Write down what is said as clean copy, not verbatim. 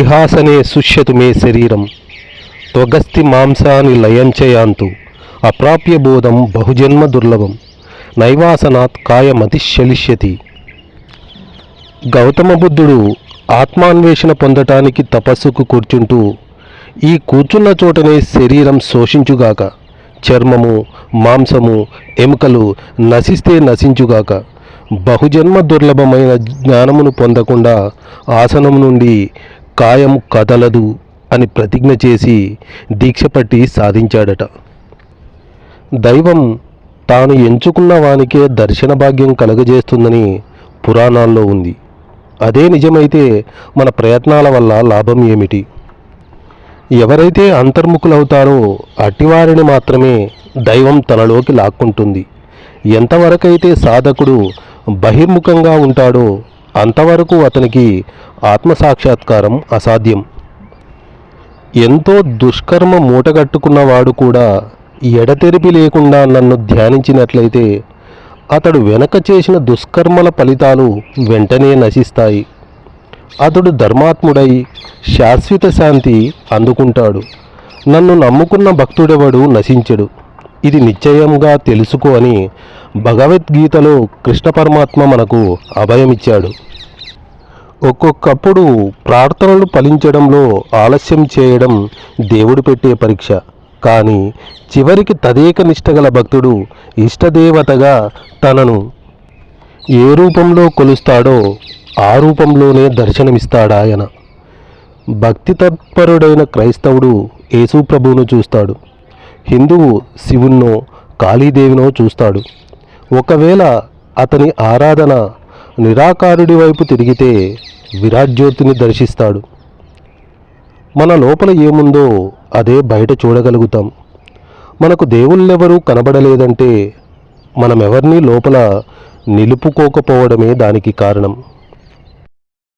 ఇహాసనే సుష్యతు మే శరీరం త్వగస్తి మాంసాని లయంచయాంతు అప్రాప్యబోధం బహుజన్మ దుర్లభం నైవాసనాత్ కాయమతిశలిష్యతి. గౌతమ బుద్ధుడు ఆత్మాన్వేషణ పొందటానికి తపస్సుకు కూర్చుంటూ, ఈ కూర్చున్న చోటనే శరీరం శోషించుగాక, చర్మము మాంసము ఎముకలు నశిస్తే నశించుగాక, బహుజన్మ దుర్లభమైన జ్ఞానమును పొందకుండా ఆసనం నుండి కాయం కదలదు అని ప్రతిజ్ఞ చేసి దీక్ష పట్టి సాధించాడట. దైవం తాను ఎంచుకున్న వానికే దర్శన భాగ్యం కలుగజేస్తుందని పురాణాల్లో ఉంది. అదే నిజమైతే మన ప్రయత్నాల వల్ల లాభం ఏమిటి? ఎవరైతే అంతర్ముఖులవుతారో అట్టివారిని మాత్రమే దైవం తనలోకి లాక్కుంటుంది. ఎంతవరకైతే సాధకుడు బహిర్ముఖంగా ఉంటాడో అంతవరకు అతనికి ఆత్మసాక్షాత్కారం అసాధ్యం. ఎంతో దుష్కర్మ మూటగట్టుకున్నవాడు కూడా ఎడతెరిపి లేకుండా నన్ను ధ్యానించినట్లయితే అతడు వెనక చేసిన దుష్కర్మల ఫలితాలు వెంటనే నశిస్తాయి. అతడు ధర్మాత్ముడై శాశ్వత శాంతి అందుకుంటాడు. నన్ను నమ్ముకున్న భక్తుడెవడు నశించడు, ఇది నిశ్చయంగా తెలుసుకో అని భగవద్గీతలో కృష్ణ పరమాత్మ మనకు అభయమిచ్చాడు. ఒక్కొక్కప్పుడు ప్రార్థనలు ఫలించడంలో ఆలస్యం చేయడం దేవుడు పెట్టే పరీక్ష. కానీ చివరికి తదేక నిష్టగల భక్తుడు ఇష్టదేవతగా తనను ఏ రూపంలో కొలుస్తాడో ఆ రూపంలోనే దర్శనమిస్తాడాయన. భక్తి తత్పరుడైన క్రైస్తవుడు యేసుప్రభువును చూస్తాడు, హిందువు శివున్నో కాళీదేవినో చూస్తాడు. ఒకవేళ అతని ఆరాధన నిరాకారుడి వైపు తిరిగితే విరాజ్యోతిని దర్శిస్తాడు. మన లోపల ఏముందో అదే బయట చూడగలుగుతాం. మనకు దేవుళ్ళెవరూ కనబడలేదంటే మనమెవర్నీ లోపల నిలుపుకోకపోవడమే దానికి కారణం.